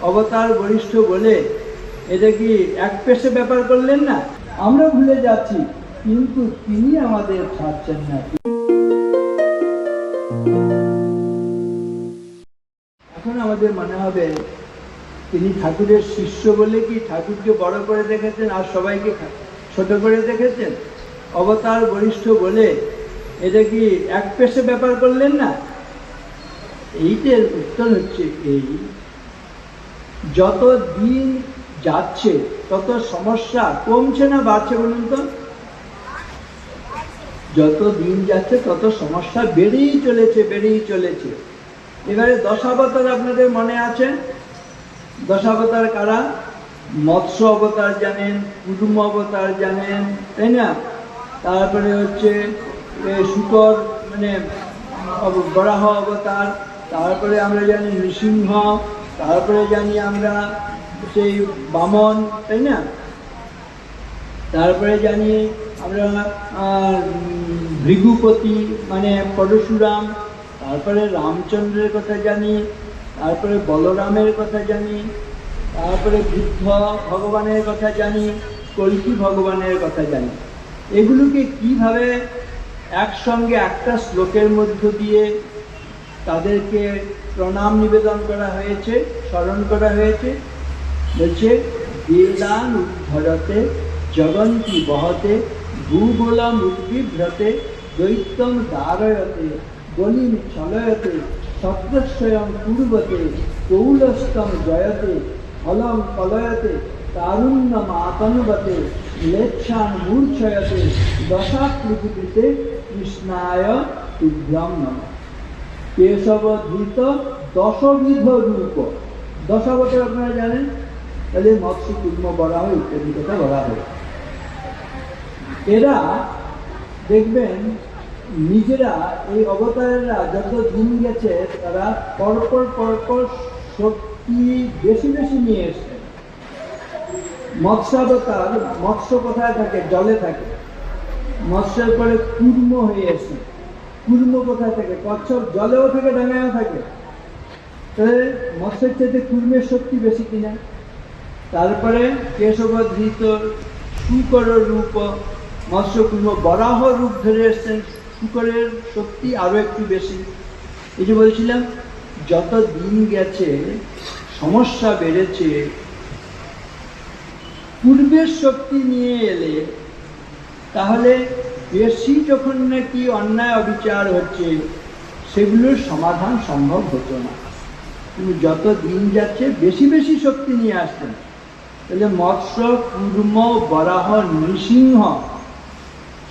অবতার বরিষ্ঠ বলে এটা কি এক পেশে ব্যাপার করলেন না? আমরা ভুলে যাচ্ছি, কিন্তু তিনি আমাদের ছাড়ছেন না। এখন আমাদের মনে হবে তিনি ঠাকুরের শিষ্য বলে কি ঠাকুরকে বড় করে দেখেছেন আর সবাইকে ছোট করে দেখেছেন? অবতার বরিষ্ঠ বলে এটা কি এক পেশে ব্যাপার করলেন না? এইটার উত্তর হচ্ছে এই, যত দিন যাচ্ছে তত সমস্যা কমছে না বাড়ছে বলুন তো? যত দিন যাচ্ছে তত সমস্যা বেড়েই চলেছে। এবারে দশাবতার আপনাদের মনে আছে? দশাবতার কারা? মৎস্য অবতার জানেন, কুর্ম অবতার জানেন, তাই না? তারপরে হচ্ছে শুকর মানে বরাহ অবতার, তারপরে আমরা জানি নৃসিংহ, তারপরে জানি আমরা সেই বামন, তাই না? তারপরে জানি আমরা ভৃগুপতি মানে পরশুরাম, তারপরে রামচন্দ্রের কথা জানি, তারপরে বলরামের কথা জানি, তারপরে বুদ্ধ ভগবানের কথা জানি, কল্কি ভগবানের কথা জানি। এগুলোকে কিভাবে একসঙ্গে একটা শ্লোকের মধ্য দিয়ে তাদেরকে প্রণাম নিবেদন করা হয়েছে, স্মরণ করা হয়েছে। বলছে বেদান উদ্ধরতে জগন্তি বহতে ভূগোলম উদ্বিভ্রতে দৈত্যম দারয়তে গলিম ছলয়তে সত্রস্বয়ং পূর্বতে কৌলস্তম জয়তে ফলম কলয়তে তারুণ্যম আতনবতে লেচ্ছান মূর্ছয়তে দশাকৃতিতে কৃষ্ণায় তুভ্যং নমঃ। কেশবধৃত দশবিধ রূপ, দশাবতার আপনারা জানেন, তাহলে মৎস্য কুর্ম বরাহ ইত্যাদি কথা বলা হয়। এরা দেখবেন নিজেরা এই অবতারেরা যত দিন গেছে তারা পরপর শক্তি বেশি নিয়ে এসছে। মৎস্যাবতার, মৎস্য কোথায় থাকে? জলে থাকে। মৎস্যের পরে কুর্ম হয়ে এসছে। কুর্ম কোথায় থাকে? কচ্ছপ জলেও থাকে, ডাঙায়ও থাকে। তাহলে মৎস্যের চাইতে কুর্মের শক্তি বেশি কিনা? তারপরে কেশবধৃত শুকর রূপ, মৎস্য কুর্ম বরাহ রূপ ধরে এসছেন, শুকরের শক্তি আরো একটু বেশি। এই যে বলছিলাম যত দিন গেছে সমস্যা বেড়েছে, পূর্বের শক্তি নিয়ে এলে তাহলে বেশি যখন নাকি অন্যায় অবিচার হচ্ছে সেগুলোর সমাধান সম্ভব হতো না। কিন্তু যত দিন যাচ্ছে বেশি শক্তি নিয়ে আসছেন। তাহলে মৎস্য কুর্ম বরাহ নৃসিংহ,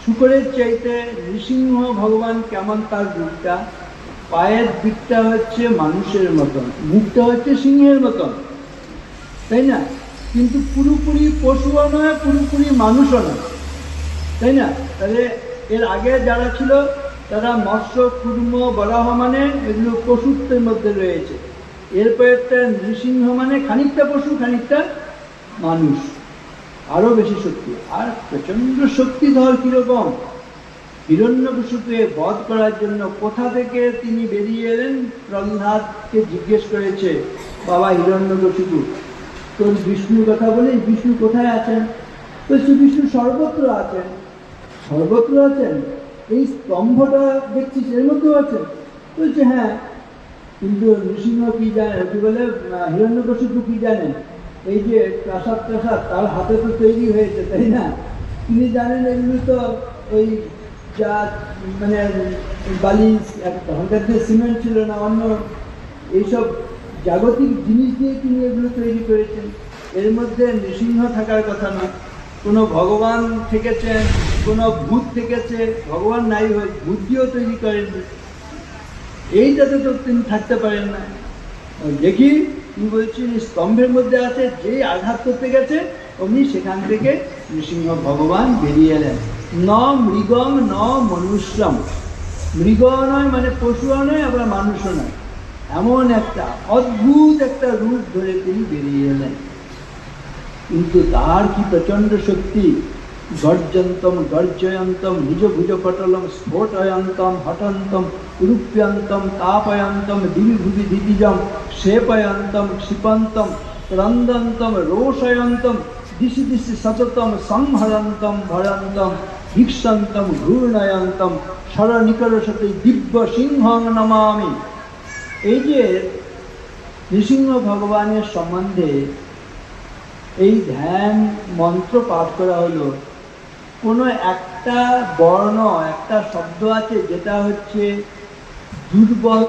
শুকরের চাইতে নৃসিংহ ভগবান কেমন? তার রূপটা, পায়ের দিকটা হচ্ছে মানুষের মতন, মুখটা হচ্ছে সিংহের মতন, তাই না? কিন্তু পুরোপুরি পশুও নয়, পুরোপুরি মানুষও নয়, তাই না? তাহলে এর আগে যারা ছিল তারা মৎস্য কুর্ম বরাহ মানে এগুলো পশুত্বের মধ্যে রয়েছে। এরপর একটা নৃসিংহ মানে খানিকটা পশু খানিকটা মানুষ, আরো বেশি শক্তি। আর প্রচন্ড শক্তিধর কিরকম? হিরণ্যকশিপুকে বধ করার জন্য কোথা থেকে তিনি বেরিয়ে এলেন? প্রহ্লাদকে জিজ্ঞেস করেছে, বাবা হিরণ্যকশিপু তোর বিষ্ণুর কথা বলি, বিষ্ণু কোথায় আছেন? বলছে বিষ্ণু সর্বত্র আছেন। সর্বত্র আছেন? এই স্তম্ভটা দেখছিস এর মধ্যেও আছেন? বলছে হ্যাঁ। কিন্তু নৃসিংহ কি জানে? কি বলে হিরণ্যকশিপু কি জানেন? এই যে প্রাসাদ তার হাতে তো তৈরি হয়েছে, তাই না? তিনি জানেন এগুলো তো ওই যা মানে বালি, তখনকার যে সিমেন্ট ছিল না, অন্য এইসব জাগতিক জিনিস দিয়ে তিনি এগুলো তৈরি করেছেন। এর মধ্যে নৃসিংহ থাকার কথা না। কোনো ভগবান থেকেছেন, কোনো ভূত থেকেছে, ভগবান নাই হয়, ভূত দিয়েও তৈরি করেন। এইটাতে তো তিনি থাকতে পারেন না। দেখি তিনি বলছেন স্তম্ভের মধ্যে আছে, যেই আঘাত করতে গেছে অমনি সেখান থেকে নৃসিংহ ভগবান বেরিয়ে এলেন। ন মৃগম ন মনুষ্যম, মৃগ নয় মানে পশুও নয়, আবার মানুষও নয়, এমন একটা অদ্ভুত একটা রূপ ধরে তিনি বেরিয়ে এলেন। কিন্তু তার কি প্রচন্ড শক্তি! গর্জন্তম গর্জয়ন্তম নিজ ভুজপটলম স্ফোটয়ন্তম হটন্তম রূপ্যন্তম তাপয়ন্তম দিবি ভুবি দিতিজম শেপয়ন্তম ক্ষিপন্তম ক্রন্দন্তম রোষয়ন্তম দিশি দিশি সততম সংহরন্তম ভরন্তম ভিক্ষন্তম ঘূর্ণয়ন্তম শরনিকরসতে দিব্য সিংহং নমামি। এই যে নৃসিংহ ভগবানের সম্বন্ধে এই ধ্যান মন্ত্র পাঠ করা হলো, কোনো একটা বর্ণ একটা শব্দ আছে যেটা হচ্ছে দুর্বল,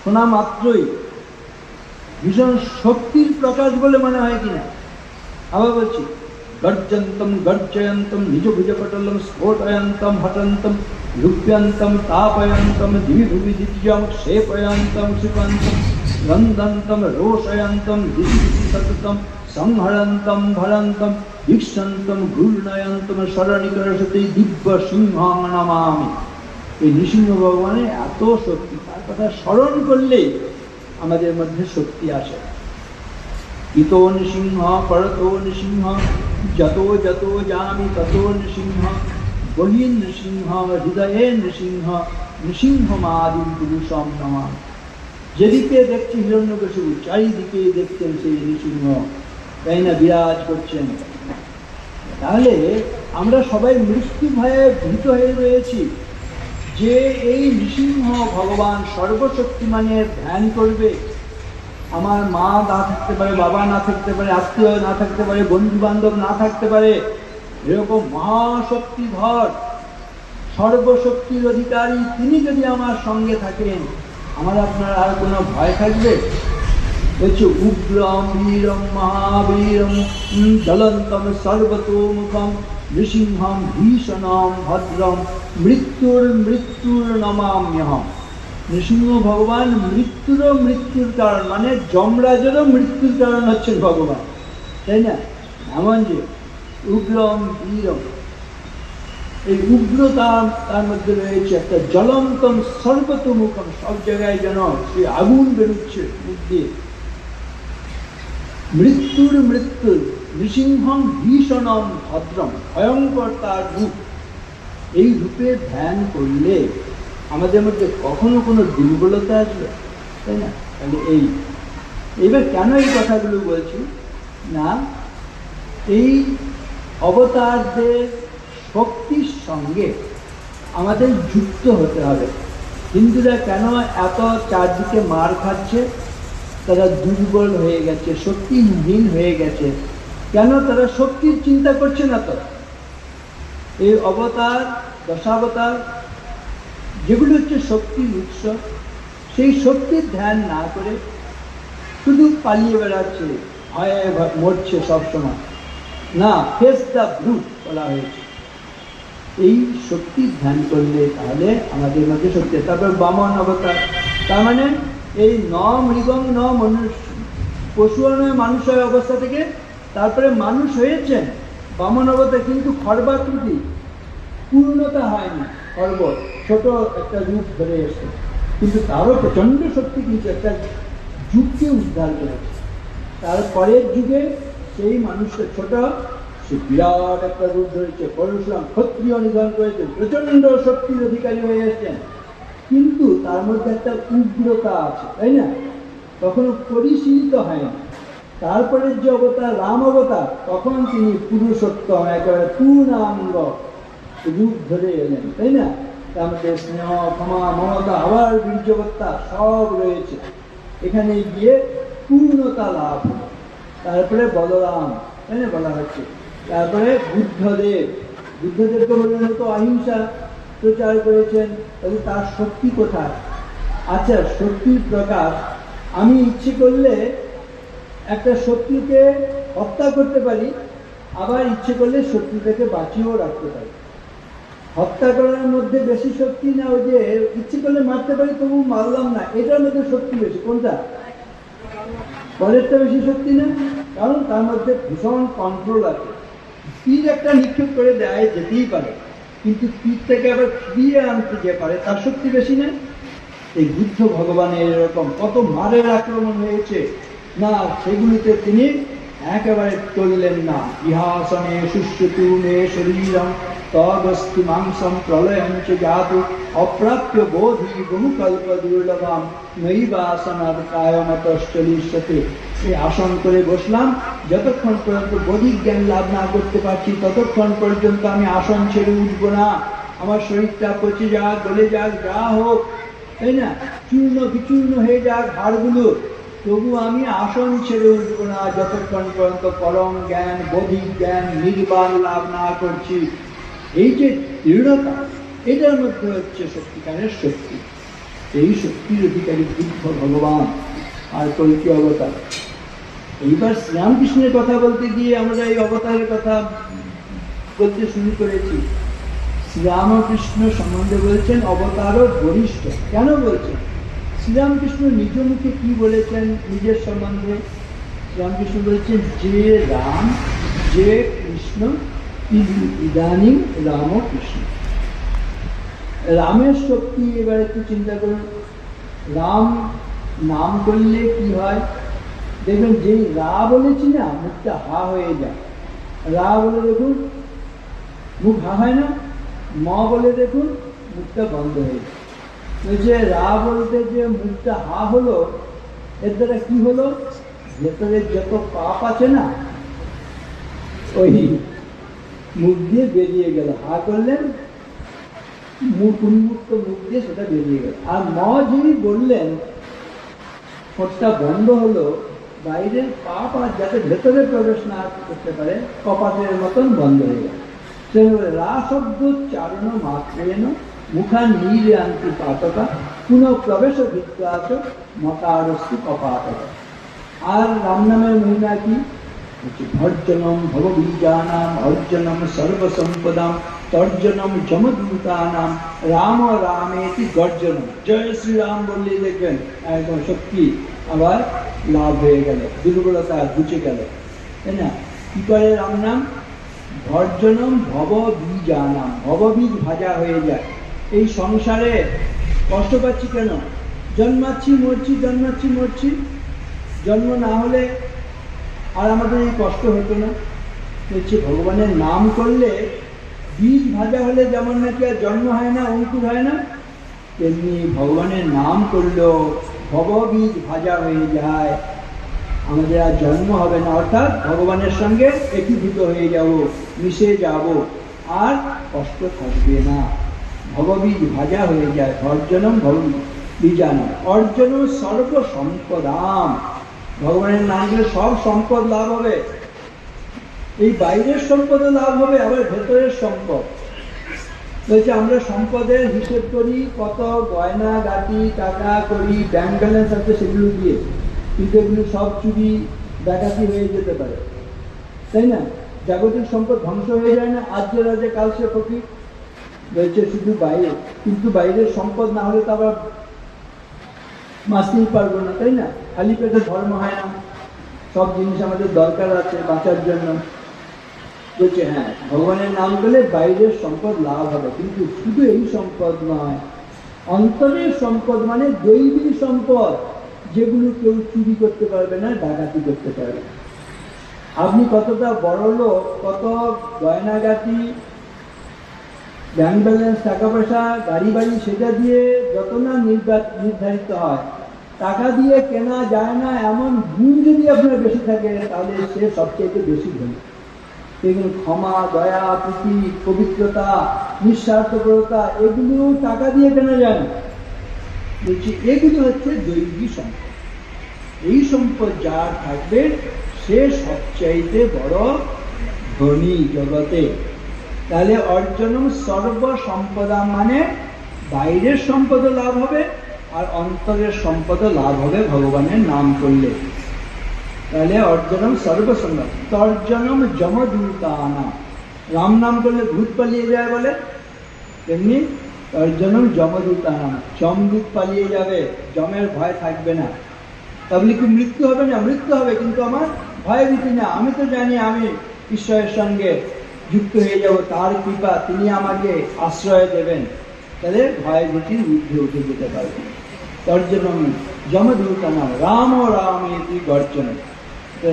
শোনা মাত্রই ভীষণ শক্তির প্রকাশ বলে মনে হয় কিনা। আবার বলছি, গর্জন্তম গর্জয়ন্তম নিজ ভুজপটলম স্ফোটয়ন্তম হটন্তম রূপ্যন্তম তাপয়ন্তম দিবি ভুবি দিতিজম শেপয়ন্তম ক্ষিপন্তম ক্রন্দন্তম রোষয়ন্তম দিশি দিশি সততম সংহরন্তম ভরন্তম ভিক্ষন্তম ঘূর্ণয়ন্তম শরণিকরসতে দিব্য সিংহং নমামি। এই নৃসিংহ ভগবানের এত শক্তি, তার কথা স্মরণ করলে আমাদের মধ্যে শক্তি আসে। ইতো নৃসিংহ পরতো নৃসিংহ যতো যতো যামি ততো নৃসিংহ বহিঃ নৃসিংহ হৃদয়ে নৃসিংহ নৃসিংহমাদিম পুরুষম নমামি। যেদিকে দেখছি হিরণ্যকশিপু, চারিদিকে দেখছেন সেই নৃসিংহ, তাই না, বিরাজ করছেন। তাহলে আমরা সবাই মৃত্যু ভয়ে ভীত হয়ে রয়েছি যে এই নৃসিংহ ভগবান সর্বশক্তিমানের ধ্যান করবে। আমার মা না থাকতে পারে, বাবা না থাকতে পারে, আত্মীয় না থাকতে পারে, বন্ধু বান্ধব না থাকতে পারে, এরকম মহাশক্তিধর সর্বশক্তির অধিকারী তিনি যদি আমার সঙ্গে থাকেন, আমার আপনার আর কোনো ভয় থাকবে? বলছে উগ্রম বীরম মহাবীরম জ্বলন্তম সর্বতোমুখম নৃসিংহম ভীষণম ভদ্রম মৃত্যুর নমাম্যহম। নৃসিংহ ভগবান মৃত্যুর কারণ, মানে যমরাজেরও মৃত্যুর কারণ হচ্ছেন ভগবান, তাই না? এমন যে উগ্রম বীরম, এই উগ্রতা তার মধ্যে রয়েছে একটা জ্বলন্তম সর্বতোমুখম, সব জায়গায় যেন সে আগুন বেরোচ্ছে মুখ দিয়ে। মৃত্যুর নৃসিংহম ভীষণম ভদ্রম, ভয়ঙ্কর তার রূপ। এই রূপে ধ্যান করলে আমাদের মধ্যে কখনো কোনো দুর্বলতা আসবে, তাই না? তাহলে এইবার কেন এই কথাগুলো বলছি না, এই অবতারদের শক্তির সঙ্গে আমাদের যুক্ত হতে হবে। হিন্দুরা কেন এত চারদিকে মার খাচ্ছে? তারা দুর্বল হয়ে গেছে, শক্তিহীন হয়ে গেছে। কেন? তারা শক্তির চিন্তা করছে না। তো এই অবতার, দশাবতার যেগুলো হচ্ছে শক্তির উৎস, সেই শক্তির ধ্যান না করে শুধু পালিয়ে বেড়াচ্ছে, ভয়ে মরছে সবসময়। না, ফেস দ্য ব্রুট বলা হয়েছে। এই শক্তির ধ্যান করলে তাহলে আমাদের মধ্যে শক্তি। তারপর বামন অবতার, তার মানে এই ন মৃগং ন মনুষ্য, পশু নয় মানুষ হয় অবস্থা থেকে তারপরে মানুষ হয়েছেন বামন অবতার, কিন্তু খর্বাকৃতি, পূর্ণতা হয়নি, খর্ব ছোট একটা রূপ ধরে এসছে, কিন্তু তারও প্রচণ্ড শক্তি, কিন্তু একটা যুগকে উদ্ধার করেছে। তারপরের যুগে সেই মানুষটা ছোট, সে বিরাট একটা রূপ ধরেছে, পরশুরাম ক্ষত্রিয় নিধন করেছে, প্রচণ্ড শক্তির অধিকারী হয়ে এসছেন, কিন্তু তার মধ্যে একটা উগ্রতা আছে, তাই না? কখনো পরিশীলিত হয় না। তারপরের যে অবতার রাম অবতার, তখন তিনি পুরুষোত্তম একেবারে পূর্ণাঙ্গ রূপ ধরে এলেন, তাই না? তার মধ্যে স্নেহ, ক্ষমা, মমতা, আবার বীর্যবত্তা সব রয়েছে। এখানে গিয়ে পূর্ণতা লাভ। তারপরে বলরাম, তাই না, বলা হচ্ছে। তারপরে বুদ্ধদেবকে বললেন তো অহিংসা প্রচার করেছেন, তাহলে তার শক্তি কোথায়? আচ্ছা, শক্তির প্রকাশ, আমি ইচ্ছে করলে একটা শত্রুকে হত্যা করতে পারি, আবার ইচ্ছে করলে শত্রুটাকে বাঁচিয়েও রাখতে পারি। হত্যা করার মধ্যে বেশি শক্তি না, ওই যে ইচ্ছে করলে মারতে পারি তবু মারলাম না, এটার মধ্যে শক্তি বেশি। কোনটা? পরেরটা বেশি শক্তি না, কারণ তার মধ্যে ভীষণ কন্ট্রোল আছে। তীর একটা নিক্ষেপ করে দেয় যেতেই পারে, কিন্তু তীর থেকে আবার ফিরিয়ে আনতে যে পারে তার শক্তি বেশি না। এই বুদ্ধ ভগবানের এরকম কত মারের আক্রমণ হয়েছে না, সেগুলিতে তিনি একেবারে টললেন না। ইহাসনে শুষ্যতু মে শরীরম তদস্তি মাংসম প্রলয়ঞ্চ জাতু অপ্রাপ্য বোধি বহুকল্প দুর্লভম নৈবাসনার কায়মতশ্চলিষ্যতে। এই আসন করে বসলাম, যতক্ষণ পর্যন্ত বৌদ্ধিক জ্ঞান লাভ না করতে পারছি ততক্ষণ পর্যন্ত আমি আসন ছেড়ে উঠবো না। আমার শরীরটা পচে যাক, গলে যাক, যা হোক, তাই না, চূর্ণ বিচূর্ণ হয়ে যাক হাড়গুলো, তবু আমি আসন ছেড়ে উঠবো না যতক্ষণ পর্যন্ত পরম জ্ঞান, বৌদ্ধিক জ্ঞান, নির্বাণ লাভ না করছি। এই যে দৃঢ়তা, এটার মধ্যে হচ্ছে সত্যিকারের শক্তি। এই শক্তির অধিকারী বুদ্ধ ভগবান আর কল্কি অবতার। এইবার শ্রীরামকৃষ্ণের কথা বলতে গিয়ে আমরা এই অবতারের কথা বলতে শুরু করেছি। শ্রীরামকৃষ্ণ সম্বন্ধে বলছেন অবতারও বরিষ্ঠ। কেন বলছেন? শ্রীরামকৃষ্ণ নিজ মুখে কি বলেছেন নিজের সম্বন্ধে? শ্রীরামকৃষ্ণ বলেছেন, যে রাম, যে কৃষ্ণ, ইদানিং রাম কৃষ্ণ। রামের শক্তি এবার একটু চিন্তা করুন। রাম নাম করলে কি হয়? দেখবেন যেই রা বলেছি না, মুখটা হা হয়ে যায়। রা বলে দেখুন, মুখ হা হয় না। ম বলে দেখুন, মুখটা বন্ধ হয়ে যায়। যে রা বলতে যে মুখটা হা হলো, এর দ্বারা কি হলো? ভেতরের যত পাপ আছে না, ওই মুখ দিয়ে বেরিয়ে গেল। হা করলেন, মুখ উন্মুক্ত মুখ দিয়ে সেটা বেরিয়ে গেল। আর ম যিনি বললেন, ঠোঁটটা বন্ধ হলো, বাইরের পাপ আর যাতে ভেতরে প্রবেশ না করতে পারে, কপাটের মতন বন্ধ হয়ে গেল। রা শব্দ চারণ মাত্রেন মুখা নীরে আনতি পাতকা পুনঃ প্রবেশ ভিত্তাচ মতারস্তি কপাতকা। আর রাম নামের মহিমা কি? ভর্জনম ভববীজানাম অর্জনম সর্বসম্পদাম তর্জনম যমদূতানাম রাম রামেতি গর্জনম। জয় শ্রীরাম বললে দেখবেন একদম শক্তি আবার লাভ হয়ে গেল, দুর্বলতা ঘুচে গেল, তাই না? কি করে রাম নাম? ভর্জনম ভববীজানাম, ভববীজ ভাজা হয়ে যায়। এই সংসারে কষ্ট পাচ্ছি কেন? জন্মাচ্ছি মরছি, জন্মাচ্ছি মরছি। জন্ম না হলে আর আমাদের এই কষ্ট হতো না। হচ্ছে ভগবানের নাম করলে বীজ ভাজা হলে যেমন নাকি আর জন্ম হয় না, অঙ্কুর হয় না, তেমনি ভগবানের নাম করলেও ভববীজ ভাজা হয়ে যায়, আমাদের আর জন্ম হবে না। অর্থাৎ ভগবানের সঙ্গে একীভূত হয়ে যাব, মিশে যাব, আর কষ্ট থাকবে না। ভববীজ ভাজা হয়ে যায়। ভর্জনম ভববীজানাম অর্জনম সর্বসম্পদাম। ভগবানের নাম দিলে সব সম্পদ লাভ হবে। এই বাইরের সম্পদও লাভ হবে, আবার ভেতরের সম্পদ। বলছে আমরা সম্পদের হিসেব করি, কত গয়না গাটি, টাকা করি, ব্যাংক ব্যালেন্স আছে সেগুলো দিয়ে, কিন্তু এগুলো সব চুরি ডাকাতি হয়ে যেতে পারে, তাই না? জাগতিক সম্পদ ধ্বংস হয়ে যায় না? আজ যে রাজে কাল সে ফকির। বলছে শুধু বাইরে, কিন্তু বাইরের সম্পদ না হলে তো আবার বাঁচতেই পারবো না, তাই না? খালি পেটে ধর্ম হয় না, সব জিনিস আমাদের দরকার আছে বাঁচার জন্য। বলছে হ্যাঁ, ভগবানের নাম করলে বাইরের সম্পদ লাভ হবে, কিন্তু শুধু এই সম্পদ নয়, অন্তরের সম্পদ মানে দৈবী সম্পদ, যেগুলো কেউ চুরি করতে পারবে না, ডাকাতি করতে পারবে না। আপনি কতটা বড় লোক, কত গয়নাগাটি, ব্যাংক ব্যালেন্স, টাকা পয়সা, গাড়ি বাড়ি, সেটা দিয়ে যত না নির্ধারিত হয়, টাকা দিয়ে কেনা যায় না এমন গুণ যদি আপনার বেশি থাকে, তাহলে সে সবচেয়ে বেশি ধনী। এগুলো ক্ষমা, দয়া, প্রীতি, পবিত্রতা, নিঃস্বার্থপরতা, এগুলো টাকা দিয়ে কেনা যায় না। বলছি এগুলো হচ্ছে দৈবী সম্পদ। এই সম্পদ যার থাকবে সে সবচাইতে বড় ধনী জগতে। তাহলে অর্জনম সর্বসম্পদা মানে বাইরের সম্পদও লাভ হবে আর অন্তরের সম্পদও লাভ হবে ভগবানের নাম করলে। তাহলে অর্জনম সর্বসম্পদ। তর্জনম যমদূতানাম, রাম নাম করলে ভূত পালিয়ে যায় বলে, তেমনি তর্জনম যমদূতানাম, যমদূত পালিয়ে যাবে, যমের ভয় থাকবে না। তাহলে কি মৃত্যু হবে না? মৃত্যু হবে, কিন্তু আমার ভয় ভীতি না। আমি তো জানি আমি ঈশ্বরের সঙ্গে যুক্ত হয়ে যাব, তার কৃপা, তিনি আমাকে আশ্রয় দেবেন। তাহলে ভয় ভীতির ঊর্ধ্বে উঠে যেতে পারবে। তর্জনম যমদূতানাম রাম রামেতি গর্জনম।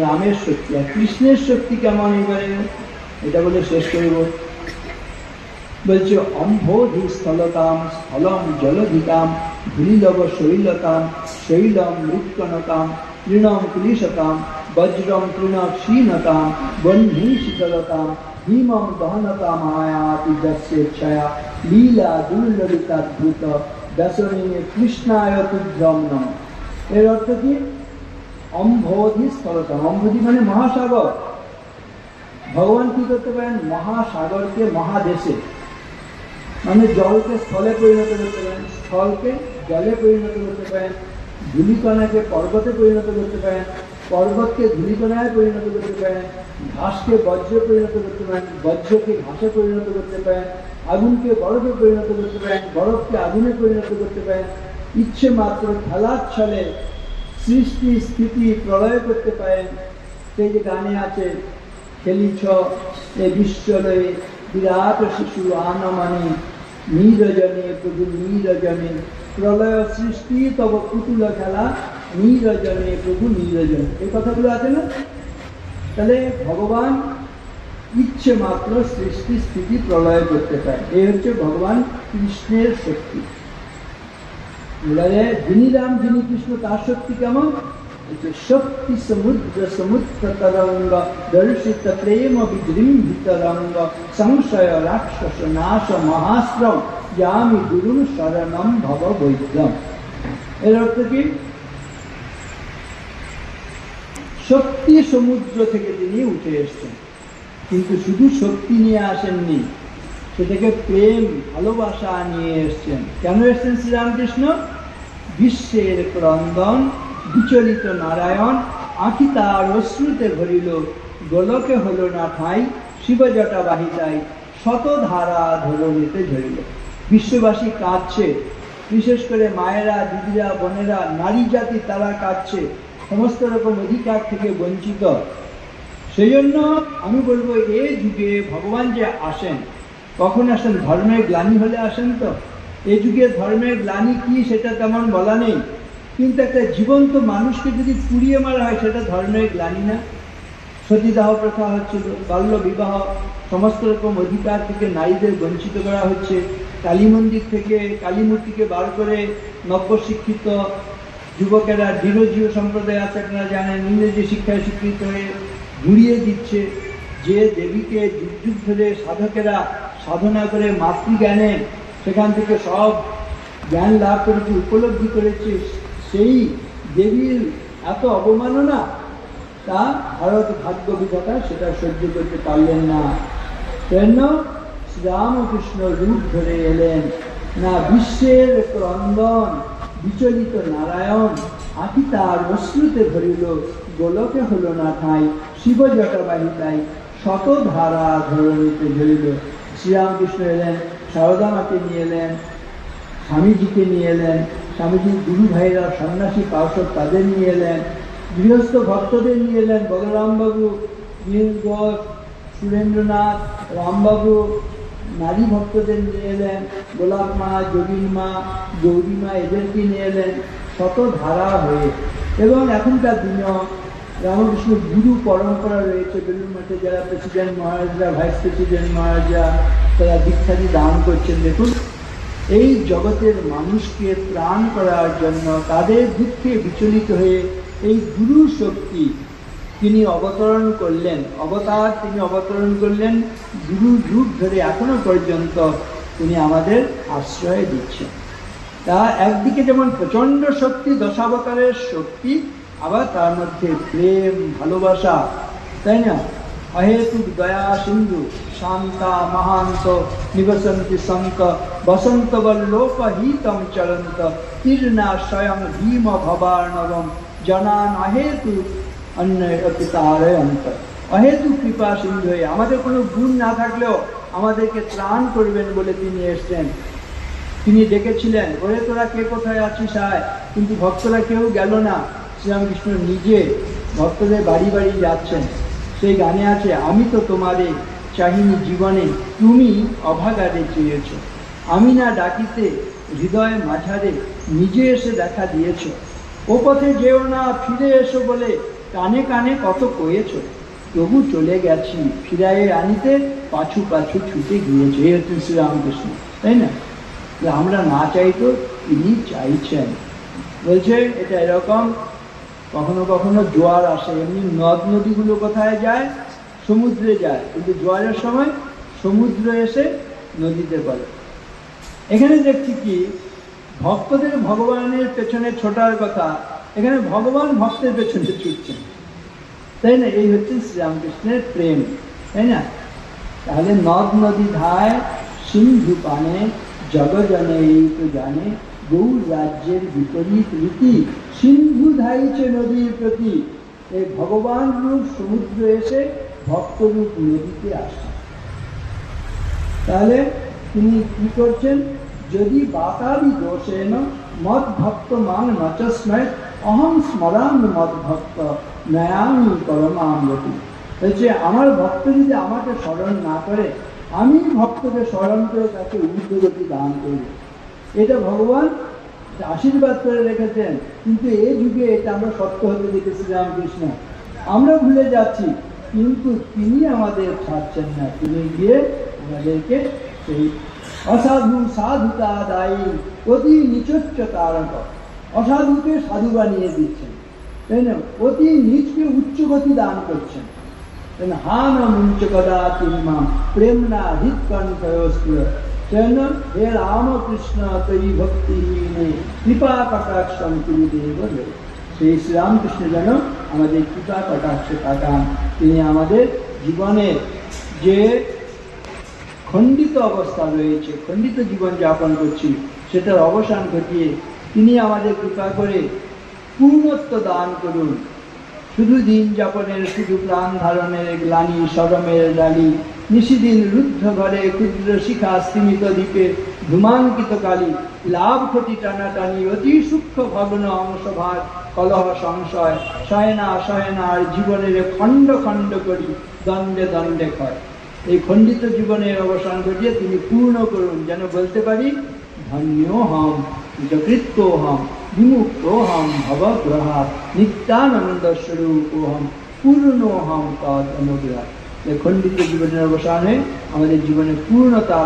রামের শক্তি। আর কৃষ্ণের শক্তি কেমন এবারে এটা বলে শেষ করব। বলছে অম্ভোধি স্থলতাম স্থলম জলধিতাম ধূলিলব শৈলতাম শৈলম মৃৎকনতাম তৃণম কুলিশতাম বজ্রম তৃণ ক্ষীণতাম বহ্নি শীতলতাম ভীমম দহনতাম আয়াতি দস্যেচ্ছয়া লীলা দুর্ললিতাদ্ভুত দশনে কৃষ্ণায় তুভ্যম নমঃ। এর অর্থ কি? অম্ভোধি স্থলতাম, অম্ভোধি মানে মহাসাগর। ভগবান কি করতে পারেন? মহাসাগরকে মহাদেশে, মানে জলকে স্থলে পরিণত করতে পারেন, স্থলকে জলে পরিণত করতে পারেন, ধূলিকণাকে পর্বতে পরিণত করতে পারেন, পর্বতকে ধূলিকণায় পরিণত করতে পারেন, ঘাসকে বজ্রে পরিণত করতে পারেন, বজ্রকে ঘাসে পরিণত করতে পারেন, আগুনকে বরফে পরিণত করতে পারেন, বরফকে আগুনে পরিণত করতে পারেন। ইচ্ছে মাত্র খেলার ছলে সৃষ্টি স্থিতি প্রলয় করতে পারেন। সেই যে গানে আছে, খেলিছ এ বিশ্বলয়ে বিরাট শিশু আনমানি নীরজনে প্রভু নীরজনে প্রলয় সৃষ্টি তব পুতুল খেলা নীরজনে প্রভু নীরজনে, এই কথাগুলো আছে না? তাহলে ভগবান ইচ্ছে মাত্র সৃষ্টি স্থিতি প্রলয় করতে পারে। এই হচ্ছে ভগবান কৃষ্ণের শক্তি। যিনি রাম যিনি কৃষ্ণ, তার শক্তি কেমন? শক্তি সমুদ্র সমুদ্র তরঙ্গ দর্শিত প্রেম বিজৃম্ভিত রঙ্গ সংশয় রাক্ষস নাশ মহাশ্রম যামি গুরু শরণম ভব বৈদ্যম। এর অর্থ কি? শক্তি সমুদ্র থেকে তিনি উঠে এসছেন, কিন্তু শুধু শক্তি নিয়ে আসেননি, সেটাকে প্রেম ভালোবাসা নিয়ে এসছেন। কেন এসছেন শ্রীরামকৃষ্ণ? বিশ্বের ক্রন্দন বিচলিত নারায়ণ আঁখি তার অশ্রুতে ভরিল গোলকে হলো না ঠাই শিবজটা বাহিতাই শতধারা ধরণীতে ঝরিল। বিশ্ববাসী কাঁদছে, বিশেষ করে মায়েরা, দিদিরা, বোনেরা, নারী জাতি তারা কাঁদছে, সমস্ত রকম অধিকার থেকে বঞ্চিত। সেই জন্য আমি বলবো, এ যুগে ভগবান যে আসেন, কখন আসেন? ধর্মের গ্লানি হলে আসেন। তো এই যুগে ধর্মের গ্লানি কি সেটা তেমন বলা নেই, কিন্তু একটা জীবন্ত মানুষকে যদি পুড়িয়ে মারা হয় সেটা ধর্মের গ্লানি না? সতীদাহ প্রথা হচ্ছিল, বাল্য বিবাহ, সমস্ত রকম অধিকার থেকে নারীদের বঞ্চিত করা হচ্ছে, কালী মন্দির থেকে কালী মূর্তিকে বার করে নব্যশিক্ষিত যুবকেরা, দৃঢ়জীব সম্প্রদায় আছে আপনারা জানেন, ইংরেজি শিক্ষায় শিক্ষিত হয়ে ঘুরিয়ে দিচ্ছে। যে দেবীকে যুগ যুগ ধরে সাধকেরা সাধনা করে মাতৃজ্ঞানে সেখান থেকে সব জ্ঞান লাভ করেছে, উপলব্ধি করেছে, সেই দেবীর এত অবমাননা, তা ভারত ভাগ্য বিধাতা সেটা সহ্য করতে পারলেন না। কেন? শ্রীরামকৃষ্ণ রূপ ধরে এলেন না, বিশ্বের ক্রন্দন বিচলিত নারায়ণ আঁখি তার অশ্রুতে ভরিল গোলকে হলো না ঠাই শিব জটাবাহিতাই শতধারা ধরণীতে ঝরিল। শ্রীরামকৃষ্ণ এলেন, সারদা মাকে নিয়ে এলেন, স্বামীজিকে নিয়ে এলেন, স্বামীজির গুরু ভাইরা সন্ন্যাসী পার্ষদ তাদের নিয়ে এলেন, গৃহস্থ ভক্তদের নিয়ে এলেন, বলরামবাবু, নীলগড়, সুরেন্দ্রনাথ, রামবাবু, নারী ভক্তদের নিয়ে এলেন, গোলাপ মা, যোগীর মা, গৌরী মা, এদেরকে নিয়ে এলেন শতধারা হয়ে। এবং এখনকার দিনেও রামকৃষ্ণ গুরু পরম্পরা রয়েছে বেলুড় মঠে, যারা প্রেসিডেন্ট মহারাজরা, ভাইস প্রেসিডেন্ট মহারাজরা, তারা দীক্ষাদি দান করছেন। দেখুন, এই জগতের মানুষকে ত্রাণ করার জন্য, তাদের দুঃখে বিচলিত হয়ে এই গুরু শক্তি তিনি অবতরণ করলেন, তিনি অবতরণ করলেন। গুরু যুগ ধরে এখনো পর্যন্ত তিনি আমাদের আশ্রয় দিচ্ছেন। তা একদিকে যেমন প্রচণ্ড শক্তি, দশাবতারের শক্তি, আবার তার মধ্যে প্রেম, ভালোবাসা, তাই না? অহেতুক দয়া সিন্ধু শান্তা মহান্ত নিবসন্তি সন্ত বসন্ত বল্লোকহিতম চরন্ত তীর্ণা স্বয়ং ভীম ভবার্ণবম জনান অহেতু অন্যতারয়ন্ত। অহেতু কৃপা সিন্ধু হয়ে, আমাদের কোনো গুণ না থাকলেও আমাদেরকে ত্রাণ করবেন বলে তিনি এসছেন। তিনি ডেকেছিলেন, ওরে তোরা কে কোথায় আছিস আয়, কিন্তু ভক্তরা কেউ গেল না। শ্রীরামকৃষ্ণ নিজে ভক্তদের বাড়ি বাড়ি যাচ্ছেন। সেই গানে আছে, আমি তো তোমারে চাহিনি জীবনে, তুমি অভাগারে চেয়েছ, আমি না ডাকিতে হৃদয় মাঝারে নিজে এসে দেখা দিয়েছ, ও পথে যেও না ফিরে এসো বলে কানে কানে কত কয়েছ, তবু চলে গেছি, ফিরাইয়ে আনিতে পাছু পাছু ছুটে গিয়েছে। এই হচ্ছে শ্রীরামকৃষ্ণ, তাই না? আমরা না চাইতো, তিনি চাইছেন। বলছে এটা এরকম, কখনো কখনো জোয়ার আসে, এমনি নদ নদীগুলো কোথায় যায়? সমুদ্রে যায়, কিন্তু জোয়ারের সময় সমুদ্র এসে নদীতে পড়ে। এখানে দেখছি কি, ভক্তদের ভগবানের পেছনে ছোটার কথা, এখানে ভগবান ভক্তের পেছনে ছুটছেন, তাই না? এই হচ্ছে শ্রীরামকৃষ্ণের প্রেম, তাই না? তাহলে নদ নদী ধায় সিন্ধু পানে, জগজনে এই তো জানে, গৌর রাজ্যের বিপরীত রীতি, সিন্ধু ধাইছে নদীর প্রতি। এই ভগবান রূপ সমুদ্র এসে ভক্তরূপ নদীতে আসে। তাহলে তিনি কি করছেন? যদি বাতাবি দোষেন মদ ভক্ত মান নচস্ময়, অহং স্মরামি মদ ভক্ত নয়ামি পরমামৃতি। বলছে আমার ভক্ত যদি আমাকে স্মরণ না করে, আমি ভক্তকে স্মরণ করে তাকে ঊর্ধ্বগতি দান করব। এটা ভগবান আশীর্বাদ করে রেখেছেন, কিন্তু এই যুগে এটা আমরা সত্য হতে দেখেছি রামকৃষ্ণ। আমরা ভুলে যাচ্ছি, কিন্তু তিনি আমাদের ছাড়ছেন না। তিনি গিয়ে আমাদেরকে সেই অসাধু সাধুতা দায়ী অতি নিচোচ্চতারক, অসাধুকে সাধু বানিয়ে দিচ্ছেন, তাই না? অতি নিচকে উচ্চগতি দান করছেন। হান মুঞ্চ কদা তিম্মা প্রেম না হৃৎকণ্ঠস্ত্র, কেন হে রামকৃষ্ণ তৈ ভক্তিহীনে কৃপা কটাক্ষম তুমি দেব। সেই শ্রীরামকৃষ্ণ যেন আমাদের কৃপা কটাক্ষ কাটান। তিনি আমাদের জীবনের যে খণ্ডিত অবস্থা রয়েছে, খণ্ডিত জীবন যাপন করছি, সেটার অবসান ঘটিয়ে তিনি আমাদের কৃপা করে পূর্ণত্ব দান করুন। শুধু দিন যাপনের, শুধু প্রাণ ধারণের গ্লানি, সরমের ডালি, নিশিদিন রুদ্ধ ঘরে ক্ষুদ্র শিখা স্তিমিত দ্বীপে ধূমাঙ্কিত কালী, লাভ ক্ষতি টানাটানি, অতি সূক্ষ্ম ভগ্ন অংশভাগ, কলহ সংশয়, সয়না সয়নার জীবনের খণ্ড খণ্ড করি দণ্ডে দণ্ডে ক্ষয়। এই খণ্ডিত জীবনের অবসান ঘটিয়ে তিনি পূর্ণ করুন, যেন বলতে পারি ধন্যোহম যকৃতোহম বিমুক্তোহম ভবগ্রহাৎ নিত্যানন্দ স্বরূপোহম পূর্ণোহম তদ অনুগ্রহ। এই খণ্ডিত জীবনের অবসানে আমাদের জীবনে পূর্ণতা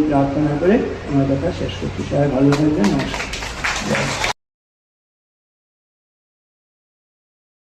প্রার্থনা করে আমার কথা শেষ করছি। সবাই ভালো থাকবেন। নমস্কার।